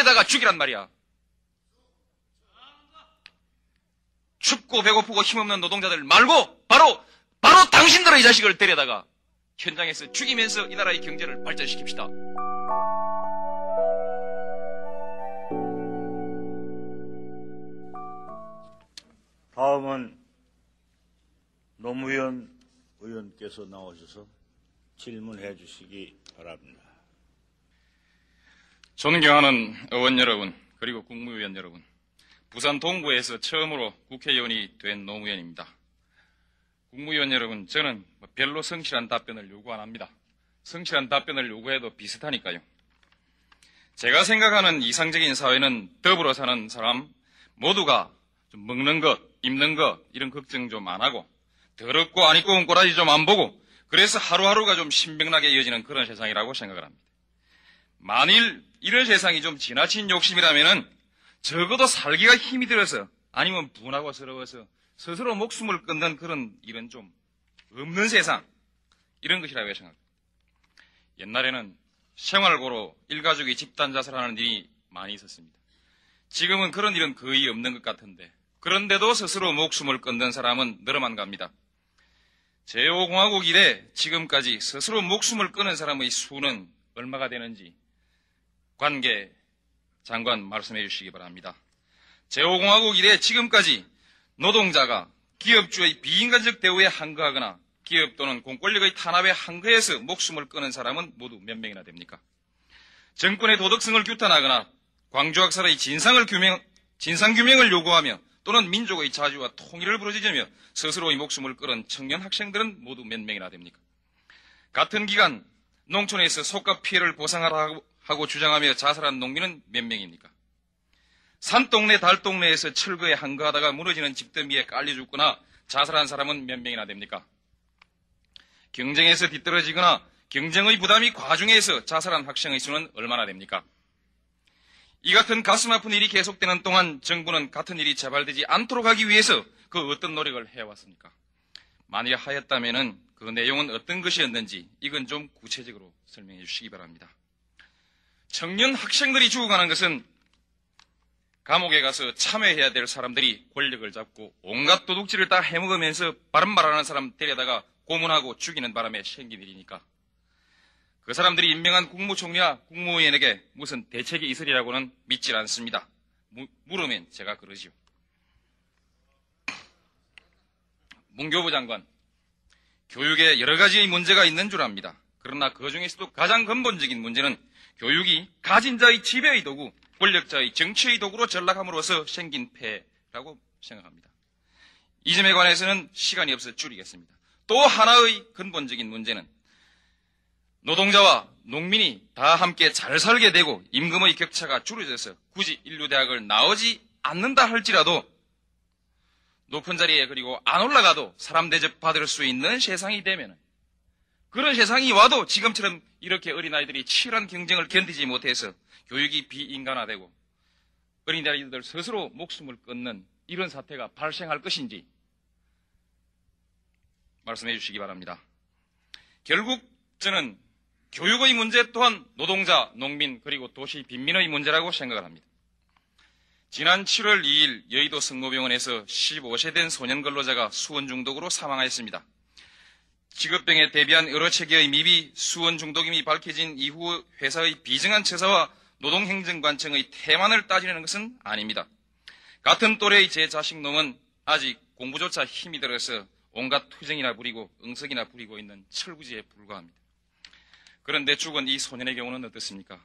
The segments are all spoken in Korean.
데려다가 죽이란 말이야. 춥고 배고프고 힘없는 노동자들 말고 바로 당신들의 이 자식을 데려다가 현장에서 죽이면서 이 나라의 경제를 발전시킵시다. 다음은 노무현 의원께서 나오셔서 질문해 주시기 바랍니다. 존경하는 의원 여러분, 그리고 국무위원 여러분, 부산 동구에서 처음으로 국회의원이 된 노무현입니다. 국무위원 여러분, 저는 별로 성실한 답변을 요구 안 합니다. 성실한 답변을 요구해도 비슷하니까요. 제가 생각하는 이상적인 사회는 더불어 사는 사람 모두가 좀 먹는 것, 입는 것 이런 걱정 좀 안 하고 더럽고 안 입고 온 꼬라지 좀 안 보고 그래서 하루하루가 좀 신명나게 이어지는 그런 세상이라고 생각을 합니다. 만일 이런 세상이 좀 지나친 욕심이라면은 적어도 살기가 힘이 들어서 아니면 분하고 서러워서 스스로 목숨을 끊는 그런 일은 좀 없는 세상, 이런 것이라고 생각합니다. 옛날에는 생활고로 일가족이 집단 자살하는 일이 많이 있었습니다. 지금은 그런 일은 거의 없는 것 같은데 그런데도 스스로 목숨을 끊는 사람은 늘어만 갑니다. 제5공화국 이래 지금까지 스스로 목숨을 끊은 사람의 수는 얼마가 되는지 관계 장관 말씀해 주시기 바랍니다. 제5공화국 이래 지금까지 노동자가 기업주의 비인간적 대우에 항거하거나 기업 또는 공권력의 탄압에 항거해서 목숨을 끊은 사람은 모두 몇 명이나 됩니까? 정권의 도덕성을 규탄하거나 광주학살의 진상규명을 요구하며 또는 민족의 자주와 통일을 부르짖으며 스스로의 목숨을 끊은 청년 학생들은 모두 몇 명이나 됩니까? 같은 기간 농촌에서 속가 피해를 보상하라고 주장하며 자살한 농민은 몇 명입니까? 산동네 달동네에서 철거에 항거하다가 무너지는 집더미에 깔려 죽거나 자살한 사람은 몇 명이나 됩니까? 경쟁에서 뒤떨어지거나 경쟁의 부담이 과중해서 자살한 학생의 수는 얼마나 됩니까? 이 같은 가슴 아픈 일이 계속되는 동안 정부는 같은 일이 재발되지 않도록 하기 위해서 그 어떤 노력을 해왔습니까? 만일 하였다면은 그 내용은 어떤 것이었는지 이건 좀 구체적으로 설명해 주시기 바랍니다. 청년 학생들이 죽어가는 것은 감옥에 가서 참여해야 될 사람들이 권력을 잡고 온갖 도둑질을 다 해먹으면서 바른 말하는 사람 데려다가 고문하고 죽이는 바람에 생긴 일이니까 그 사람들이 임명한 국무총리와 국무위원에게 무슨 대책이 있으리라고는 믿질 않습니다. 물으면 제가 그러지요. 문교부 장관, 교육에 여러 가지 문제가 있는 줄 압니다. 그러나 그 중에서도 가장 근본적인 문제는 교육이 가진 자의 지배의 도구, 권력자의 정치의 도구로 전락함으로써 생긴 폐해라고 생각합니다. 이 점에 관해서는 시간이 없어 줄이겠습니다. 또 하나의 근본적인 문제는 노동자와 농민이 다 함께 잘 살게 되고 임금의 격차가 줄어져서 굳이 인류대학을 나오지 않는다 할지라도 높은 자리에 그리고 안 올라가도 사람 대접 받을 수 있는 세상이 되면 그런 세상이 와도 지금처럼 이렇게 어린아이들이 치열한 경쟁을 견디지 못해서 교육이 비인간화되고 어린아이들 스스로 목숨을 끊는 이런 사태가 발생할 것인지 말씀해 주시기 바랍니다. 결국 저는 교육의 문제 또한 노동자, 농민, 그리고 도시 빈민의 문제라고 생각을 합니다. 지난 7월 2일 여의도 성모병원에서 15세 된 소년 근로자가 수원 중독으로 사망하였습니다. 직업병에 대비한 여러 체계의 미비, 수원 중독임이 밝혀진 이후 회사의 비정한 처사와 노동행정관청의 태만을 따지는 것은 아닙니다. 같은 또래의 제 자식놈은 아직 공부조차 힘이 들어서 온갖 투정이나 부리고 응석이나 부리고 있는 철부지에 불과합니다. 그런데 죽은 이 소년의 경우는 어떻습니까?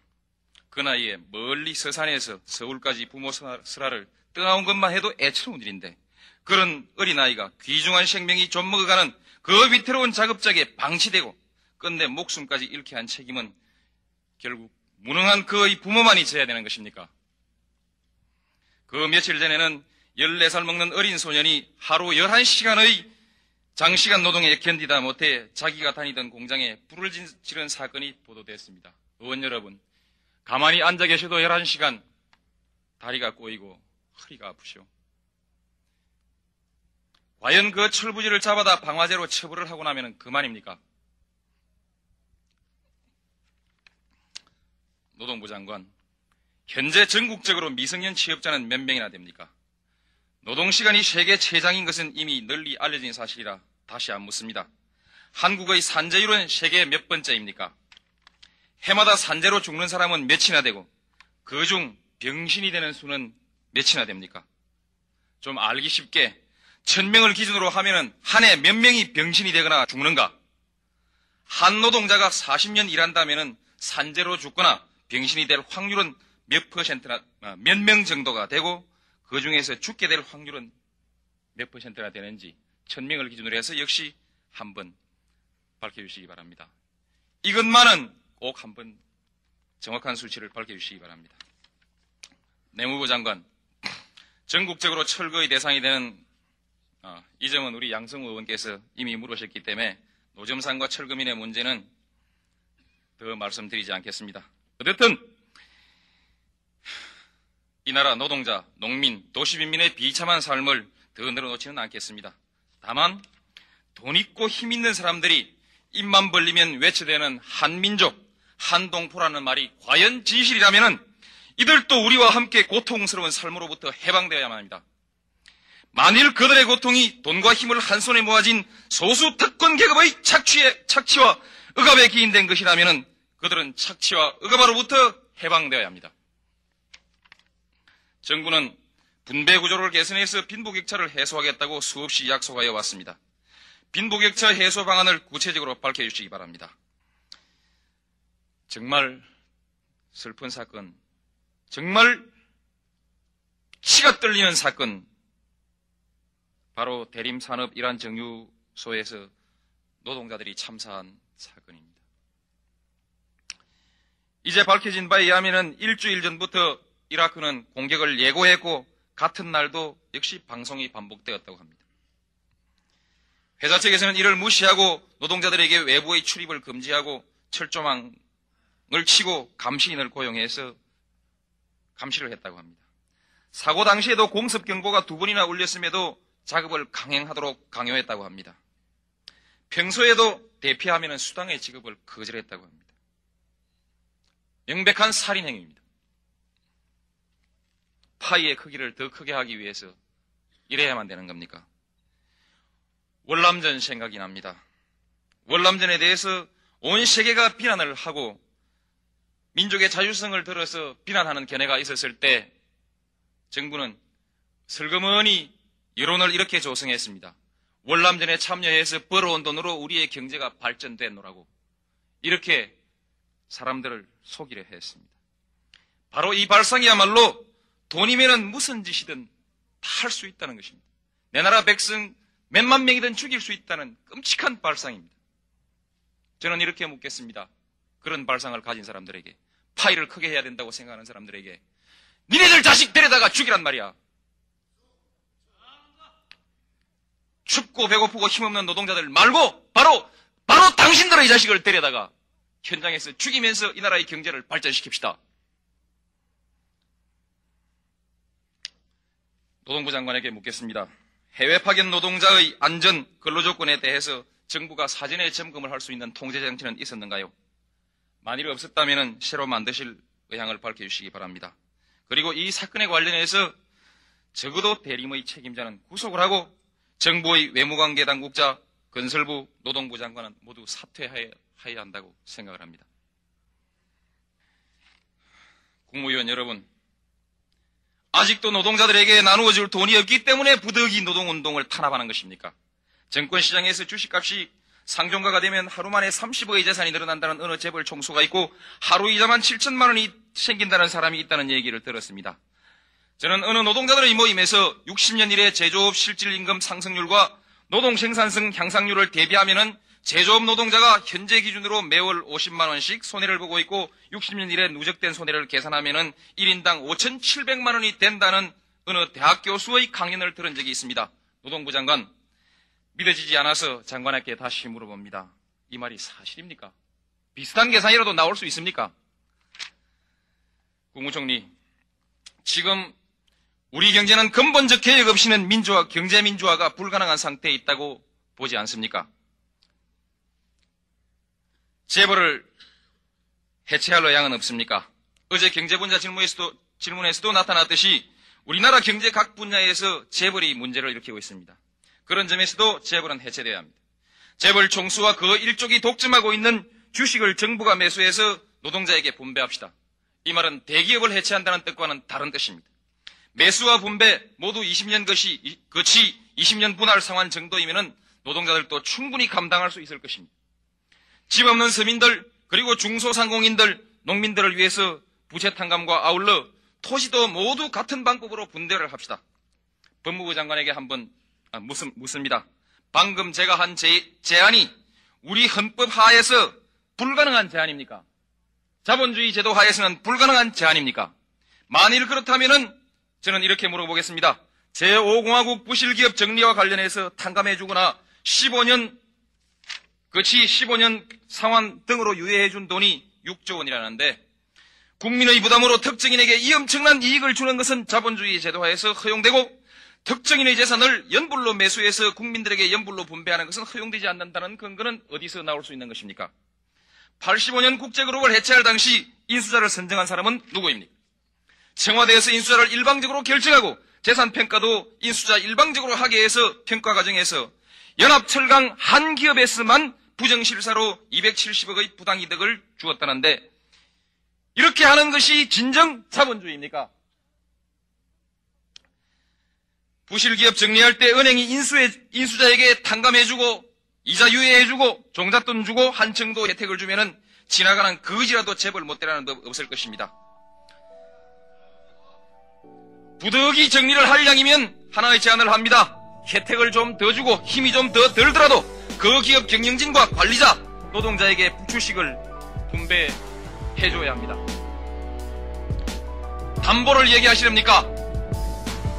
그 나이에 멀리 서산에서 서울까지 부모 슬하를 떠나온 것만 해도 애처로운 일인데 그런 어린아이가 귀중한 생명이 좀먹어가는 그 위태로운 작업장에 방치되고 끝내 목숨까지 잃게 한 책임은 결국 무능한 그의 부모만이 져야 되는 것입니까? 그 며칠 전에는 14살 먹는 어린 소년이 하루 11시간의 장시간 노동에 견디다 못해 자기가 다니던 공장에 불을 지른 사건이 보도됐습니다. 의원 여러분, 가만히 앉아 계셔도 11시간 다리가 꼬이고 허리가 아프시오. 과연 그 철부지를 잡아다 방화제로 처벌을 하고 나면 그만입니까? 노동부 장관, 현재 전국적으로 미성년 취업자는 몇 명이나 됩니까? 노동시간이 세계 최장인 것은 이미 널리 알려진 사실이라 다시 안 묻습니다. 한국의 산재율은 세계 몇 번째입니까? 해마다 산재로 죽는 사람은 몇이나 되고 그중 병신이 되는 수는 몇이나 됩니까? 좀 알기 쉽게 1000명을 기준으로 하면은 한 해 몇 명이 병신이 되거나 죽는가? 한 노동자가 40년 일한다면은 산재로 죽거나 병신이 될 확률은 몇 퍼센트나, 몇 명 정도가 되고 그 중에서 죽게 될 확률은 몇 퍼센트나 되는지 1000명을 기준으로 해서 역시 한번 밝혀주시기 바랍니다. 이것만은 꼭 한번 정확한 수치를 밝혀주시기 바랍니다. 내무부 장관, 전국적으로 철거의 대상이 되는 이 점은 우리 양성우 의원께서 이미 물으셨기 때문에 노점상과 철거민의 문제는 더 말씀드리지 않겠습니다. 어쨌든 이 나라 노동자, 농민, 도시빈민의 비참한 삶을 더 늘어놓지는 않겠습니다. 다만 돈 있고 힘 있는 사람들이 입만 벌리면 외쳐대는 한민족, 한동포라는 말이 과연 진실이라면 이들도 우리와 함께 고통스러운 삶으로부터 해방되어야만 합니다. 만일 그들의 고통이 돈과 힘을 한 손에 모아진 소수 특권 계급의 착취와 억압에 기인된 것이라면 그들은 착취와 억압으로부터 해방되어야 합니다. 정부는 분배구조를 개선해서 빈부격차를 해소하겠다고 수없이 약속하여 왔습니다. 빈부격차 해소 방안을 구체적으로 밝혀주시기 바랍니다. 정말 슬픈 사건, 정말 치가 떨리는 사건, 바로 대림산업 이란 정유소에서 노동자들이 참사한 사건입니다. 이제 밝혀진 바에 의하면 일주일 전부터 이라크는 공격을 예고했고 같은 날도 역시 방송이 반복되었다고 합니다. 회사 측에서는 이를 무시하고 노동자들에게 외부의 출입을 금지하고 철조망을 치고 감시인을 고용해서 감시를 했다고 합니다. 사고 당시에도 공습 경보가 2번이나 울렸음에도 작업을 강행하도록 강요했다고 합니다. 평소에도 대피하면 수당의 지급을 거절했다고 합니다. 명백한 살인 행위입니다. 파이의 크기를 더 크게 하기 위해서 이래야만 되는 겁니까? 월남전 생각이 납니다. 월남전에 대해서 온 세계가 비난을 하고 민족의 자율성을 들어서 비난하는 견해가 있었을 때 정부는 슬그머니 여론을 이렇게 조성했습니다. 월남전에 참여해서 벌어온 돈으로 우리의 경제가 발전됐노라고 이렇게 사람들을 속이려 했습니다. 바로 이 발상이야말로 돈이면은 무슨 짓이든 다 할 수 있다는 것입니다. 내 나라 백성 몇만 명이든 죽일 수 있다는 끔찍한 발상입니다. 저는 이렇게 묻겠습니다. 그런 발상을 가진 사람들에게, 파이를 크게 해야 된다고 생각하는 사람들에게, 니네들 자식 데려다가 죽이란 말이야. 춥고 배고프고 힘없는 노동자들 말고 바로 당신들의 자식을 데려다가 현장에서 죽이면서 이 나라의 경제를 발전시킵시다. 노동부 장관에게 묻겠습니다. 해외 파견 노동자의 안전 근로조건에 대해서 정부가 사전에 점검을 할 수 있는 통제장치는 있었는가요? 만일 없었다면 새로 만드실 의향을 밝혀주시기 바랍니다. 그리고 이 사건에 관련해서 적어도 대림의 책임자는 구속을 하고 정부의 외무관계 당국자, 건설부, 노동부 장관은 모두 사퇴해야 한다고 생각을 합니다. 국무위원 여러분, 아직도 노동자들에게 나누어줄 돈이 없기 때문에 부득이 노동운동을 탄압하는 것입니까? 정권시장에서 주식값이 상종가가 되면 하루 만에 30억의 재산이 늘어난다는 어느 재벌 총수가 있고 하루 이자만 7천만 원이 생긴다는 사람이 있다는 얘기를 들었습니다. 저는 어느 노동자들의 모임에서 60년 이래 제조업 실질임금 상승률과 노동 생산성 향상률을 대비하면은 제조업 노동자가 현재 기준으로 매월 50만 원씩 손해를 보고 있고 60년 이래 누적된 손해를 계산하면은 1인당 5,700만 원이 된다는 어느 대학 교수의 강연을 들은 적이 있습니다. 노동부 장관, 믿어지지 않아서 장관에게 다시 물어봅니다. 이 말이 사실입니까? 비슷한 계산이라도 나올 수 있습니까? 국무총리, 지금 우리 경제는 근본적 개혁 없이는 경제 민주화가 불가능한 상태에 있다고 보지 않습니까? 재벌을 해체할 의향은 없습니까? 어제 경제분야 질문에서도 나타났듯이 우리나라 경제 각 분야에서 재벌이 문제를 일으키고 있습니다. 그런 점에서도 재벌은 해체되어야 합니다. 재벌 총수와 그 일족이 독점하고 있는 주식을 정부가 매수해서 노동자에게 분배합시다. 이 말은 대기업을 해체한다는 뜻과는 다른 뜻입니다. 매수와 분배 모두 20년 거치 20년 분할 상환 정도이면 노동자들도 충분히 감당할 수 있을 것입니다. 집 없는 서민들 그리고 중소상공인들 농민들을 위해서 부채 탕감과 아울러 토지도 모두 같은 방법으로 분배를 합시다. 법무부 장관에게 한번 묻습니다. 방금 제가 한 제안이 우리 헌법 하에서 불가능한 제안입니까? 자본주의 제도 하에서는 불가능한 제안입니까? 만일 그렇다면은 저는 이렇게 물어보겠습니다. 제5공화국 부실기업 정리와 관련해서 탕감해주거나 15년 상환 등으로 유예해준 돈이 6조 원이라는데 국민의 부담으로 특정인에게 이 엄청난 이익을 주는 것은 자본주의 제도하에서 허용되고 특정인의 재산을 연불로 매수해서 국민들에게 연불로 분배하는 것은 허용되지 않는다는 근거는 어디서 나올 수 있는 것입니까? 85년 국제그룹을 해체할 당시 인수자를 선정한 사람은 누구입니까? 청와대에서 인수자를 일방적으로 결정하고 재산평가도 인수자 일방적으로 하게 해서 평가 과정에서 연합철강 한 기업에서만 부정실사로 270억의 부당이득을 주었다는데 이렇게 하는 것이 진정 자본주의입니까? 부실기업 정리할 때 은행이 인수자에게 탕감해주고 이자 유예해주고 종잣돈 주고 한 정도 혜택을 주면은 지나가는 거지라도 재벌 못되라는 법 없을 것입니다. 부득이 정리를 할 양이면 하나의 제안을 합니다. 혜택을 좀 더 주고 힘이 좀 더 들더라도 그 기업 경영진과 관리자, 노동자에게 주식을 분배해줘야 합니다. 담보를 얘기하시렵니까?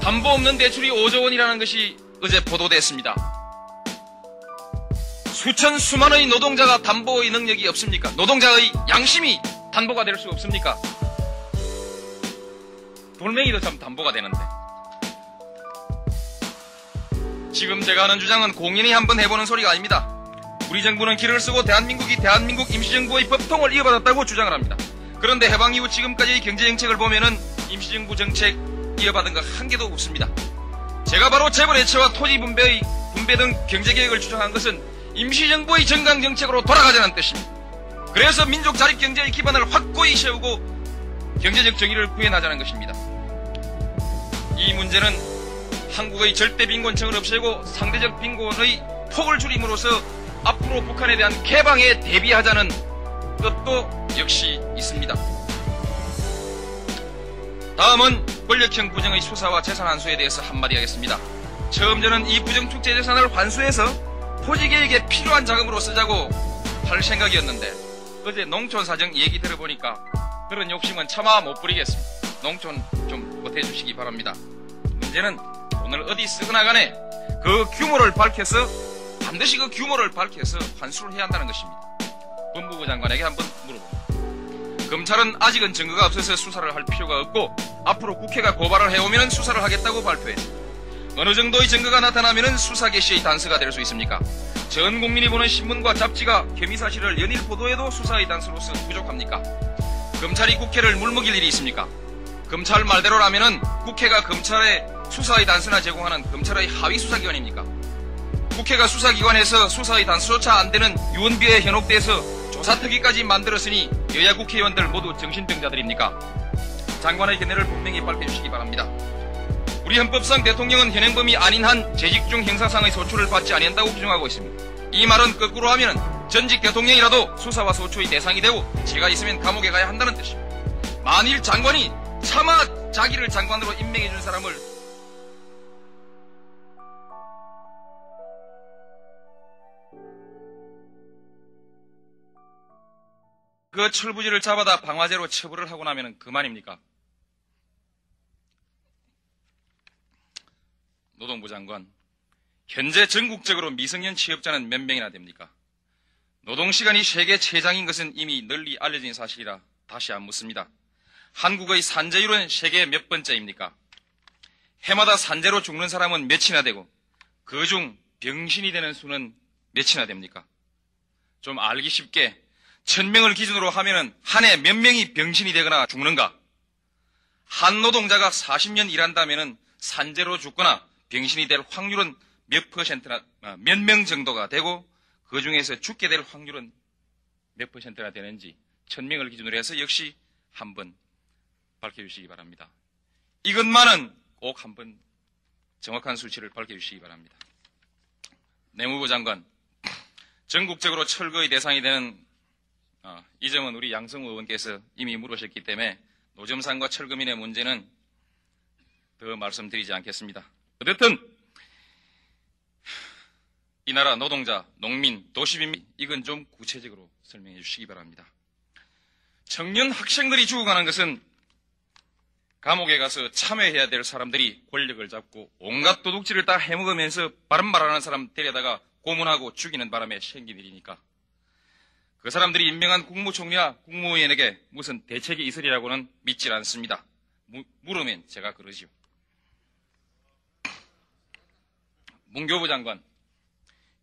담보 없는 대출이 5조 원이라는 것이 어제 보도됐습니다. 수천수만의 노동자가 담보의 능력이 없습니까? 노동자의 양심이 담보가 될 수 없습니까? 돌멩이도 참 담보가 되는데. 지금 제가 하는 주장은 공연히 한번 해보는 소리가 아닙니다. 우리 정부는 길을 쓰고 대한민국 임시정부의 법통을 이어받았다고 주장을 합니다. 그런데 해방 이후 지금까지의 경제정책을 보면은 임시정부 정책 이어받은 거 한 개도 없습니다. 제가 바로 재벌 해체와 토지 분배 등 경제개혁을 주장한 것은 임시정부의 정강정책으로 돌아가자는 뜻입니다. 그래서 민족 자립경제의 기반을 확고히 세우고 경제적 정의를 구현하자는 것입니다. 이 문제는 한국의 절대 빈곤층을 없애고 상대적 빈곤의 폭을 줄임으로써 앞으로 북한에 대한 개방에 대비하자는 뜻도 역시 있습니다. 다음은 권력형 부정의 수사와 재산 환수에 대해서 한마디 하겠습니다. 처음 저는 이 부정축제 재산을 환수해서 토지개혁에 필요한 자금으로 쓰자고 할 생각이었는데 어제 농촌사정 얘기 들어보니까 그런 욕심은 차마 못 부리겠습니다. 농촌 좀 못해주시기 바랍니다. 문제는 돈을 어디 쓰거나 간에 그 규모를 밝혀서 반드시 그 규모를 밝혀서 환수를 해야 한다는 것입니다. 법무부 장관에게 한번 물어봅니다. 검찰은 아직은 증거가 없어서 수사를 할 필요가 없고 앞으로 국회가 고발을 해오면 수사를 하겠다고 발표했습니다. 어느 정도의 증거가 나타나면 수사 개시의 단서가 될 수 있습니까? 전 국민이 보는 신문과 잡지가 혐의 사실을 연일 보도해도 수사의 단서로서 부족합니까? 검찰이 국회를 물먹일 일이 있습니까? 검찰 말대로라면은 국회가 검찰의 수사의 단서나 제공하는 검찰의 하위 수사기관입니까? 국회가 수사기관에서 수사의 단서조차 안 되는 유언비어에 현혹돼서 조사특위까지 만들었으니 여야 국회의원들 모두 정신병자들입니까? 장관의 견해를 분명히 밝혀주시기 바랍니다. 우리 헌법상 대통령은 현행범이 아닌 한 재직 중 형사상의 소추를 받지 아니한다고 규정하고 있습니다. 이 말은 거꾸로 하면 전직 대통령이라도 수사와 소추의 대상이 되고 죄가 있으면 감옥에 가야 한다는 뜻입니다. 만일 장관이 차마 자기를 장관으로 임명해준 사람을 그 철부지를 잡아다 방화제로 처벌을 하고 나면 그만입니까? 노동부 장관, 현재 전국적으로 미성년 취업자는 몇 명이나 됩니까? 노동시간이 세계 최장인 것은 이미 널리 알려진 사실이라 다시 안 묻습니다. 한국의 산재율은 세계 몇 번째입니까? 해마다 산재로 죽는 사람은 몇이나 되고 그중 병신이 되는 수는 몇이나 됩니까? 좀 알기 쉽게 1000명을 기준으로 하면은 한 해 몇 명이 병신이 되거나 죽는가? 한 노동자가 40년 일한다면은 산재로 죽거나 병신이 될 확률은 몇 퍼센트나, 몇 명 정도가 되고 그 중에서 죽게 될 확률은 몇 퍼센트나 되는지 1000명을 기준으로 해서 역시 한번 밝혀주시기 바랍니다. 이것만은 꼭 한번 정확한 수치를 밝혀주시기 바랍니다. 내무부 장관, 전국적으로 철거의 대상이 되는 이 점은 우리 양성우 의원께서 이미 물으셨기 때문에 노점상과 철거민의 문제는 더 말씀드리지 않겠습니다. 어쨌든 이 나라 노동자, 농민, 도시빈민 이건 좀 구체적으로 설명해 주시기 바랍니다. 청년 학생들이 죽어가는 것은 감옥에 가서 참여해야 될 사람들이 권력을 잡고 온갖 도둑질을 다 해먹으면서 바른 말하는 사람 데려다가 고문하고 죽이는 바람에 생긴 일이니까 그 사람들이 임명한 국무총리와 국무위원에게 무슨 대책이 있으리라고는 믿질 않습니다. 물으면 제가 그러지요. 문교부 장관,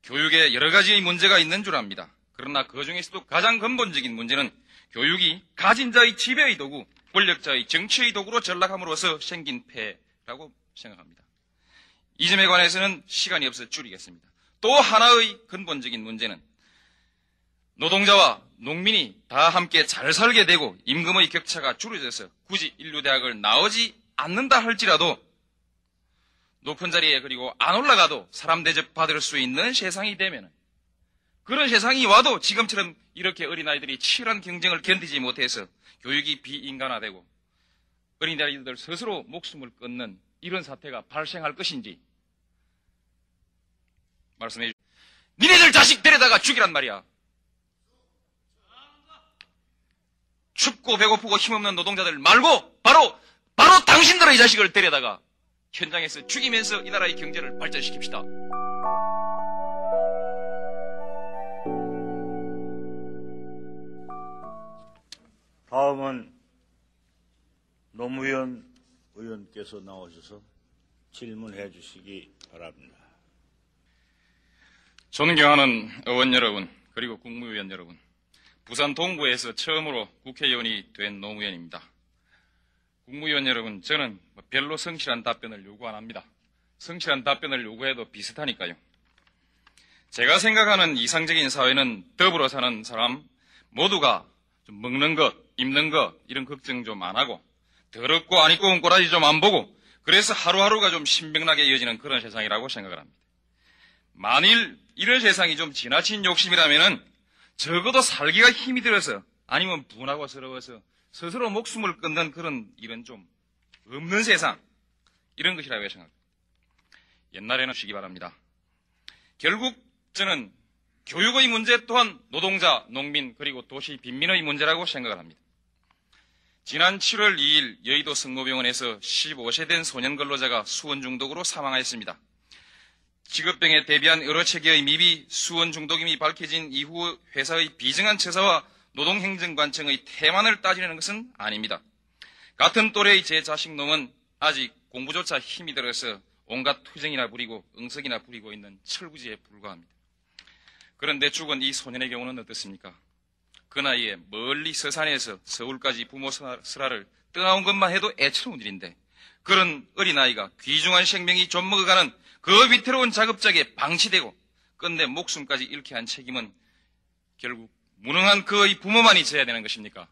교육에 여러 가지 문제가 있는 줄 압니다. 그러나 그 중에서도 가장 근본적인 문제는 교육이 가진 자의 지배의 도구, 권력자의 정치의 도구로 전락함으로써 생긴 폐라고 생각합니다. 이 점에 관해서는 시간이 없어 줄이겠습니다. 또 하나의 근본적인 문제는 노동자와 농민이 다 함께 잘 살게 되고 임금의 격차가 줄어져서 굳이 인류대학을 나오지 않는다 할지라도 높은 자리에 그리고 안 올라가도 사람 대접 받을 수 있는 세상이 되면 그런 세상이 와도 지금처럼 이렇게 어린아이들이 치열한 경쟁을 견디지 못해서 교육이 비인간화되고 어린아이들 스스로 목숨을 끊는 이런 사태가 발생할 것인지 말씀해 주십시오. 니네들 자식 데려다가 죽이란 말이야. 춥고 배고프고 힘없는 노동자들 말고 바로 당신들의 자식을 데려다가 현장에서 죽이면서 이 나라의 경제를 발전시킵시다. 다음은 노무현 의원께서 나오셔서 질문해 주시기 바랍니다. 존경하는 의원 여러분, 그리고 국무위원 여러분, 부산 동구에서 처음으로 국회의원이 된 노무현입니다. 국무위원 여러분, 저는 별로 성실한 답변을 요구 안 합니다. 성실한 답변을 요구해도 비슷하니까요. 제가 생각하는 이상적인 사회는 더불어 사는 사람 모두가 좀 먹는 것, 입는 것 이런 걱정 좀 안 하고 더럽고 안 입고 온 꼬라지 좀 안 보고 그래서 하루하루가 좀 신명나게 이어지는 그런 세상이라고 생각을 합니다. 만일 이런 세상이 좀 지나친 욕심이라면은 적어도 살기가 힘이 들어서 아니면 분하고 서러워서 스스로 목숨을 끊는 그런 일은 좀 없는 세상 이런 것이라고 생각합니다. 옛날에는 쉬기 바랍니다. 결국 저는 교육의 문제 또한 노동자, 농민 그리고 도시 빈민의 문제라고 생각을 합니다. 지난 7월 2일 여의도 성모병원에서 15세 된 소년 근로자가 수원 중독으로 사망하였습니다. 직업병에 대비한 여러 체계의 미비, 수원 중독임이 밝혀진 이후 회사의 비정한 처사와 노동행정관청의 태만을 따지는 것은 아닙니다. 같은 또래의 제 자식놈은 아직 공부조차 힘이 들어서 온갖 투정이나 부리고 응석이나 부리고 있는 철부지에 불과합니다. 그런데 죽은 이 소년의 경우는 어떻습니까? 그 나이에 멀리 서산에서 서울까지 부모 슬하를 떠나온 것만 해도 애처로운 일인데 그런 어린아이가 귀중한 생명이 좀먹어가는 그 위태로운 작업장에 방치되고 끝내 목숨까지 잃게 한 책임은 결국 무능한 그의 부모만이 져야 되는 것입니까?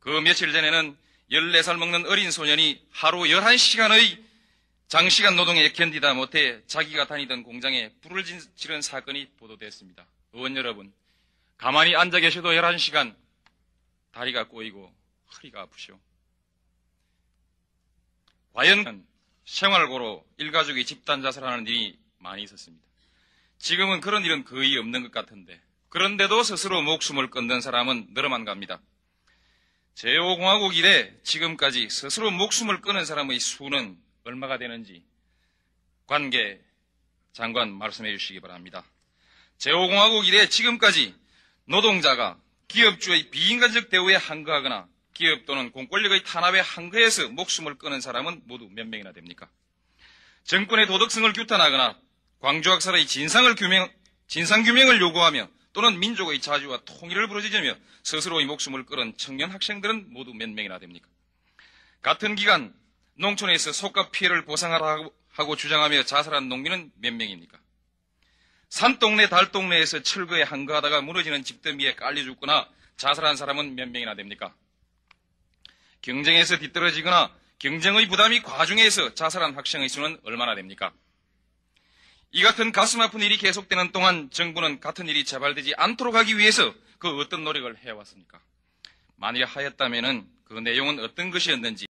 그 며칠 전에는 14살 먹는 어린 소년이 하루 11시간의 장시간 노동에 견디다 못해 자기가 다니던 공장에 불을 지른 사건이 보도됐습니다. 의원 여러분, 가만히 앉아 계셔도 11시간 다리가 꼬이고 허리가 아프시오. 과연 생활고로 일가족이 집단 자살하는 일이 많이 있었습니다. 지금은 그런 일은 거의 없는 것 같은데 그런데도 스스로 목숨을 끊는 사람은 늘어만 갑니다. 제5공화국 이래 지금까지 스스로 목숨을 끊은 사람의 수는 얼마가 되는지 관계 장관 말씀해 주시기 바랍니다. 제5공화국 이래 지금까지 노동자가 기업주의 비인간적 대우에 항거하거나 기업 또는 공권력의 탄압에 항거해서 목숨을 끊은 사람은 모두 몇 명이나 됩니까? 정권의 도덕성을 규탄하거나 광주학살의 진상규명을 요구하며 또는 민족의 자주와 통일을 부르짖으며 스스로의 목숨을 끊은 청년 학생들은 모두 몇 명이나 됩니까? 같은 기간 농촌에서 속가 피해를 보상하라고 주장하며 자살한 농민은 몇 명입니까? 산동네 달동네에서 철거에 항거하다가 무너지는 집더미에 깔려 죽거나 자살한 사람은 몇 명이나 됩니까? 경쟁에서 뒤떨어지거나 경쟁의 부담이 과중해서 자살한 학생의 수는 얼마나 됩니까? 이 같은 가슴 아픈 일이 계속되는 동안 정부는 같은 일이 재발되지 않도록 하기 위해서 그 어떤 노력을 해왔습니까? 만일 하였다면 그 내용은 어떤 것이었는지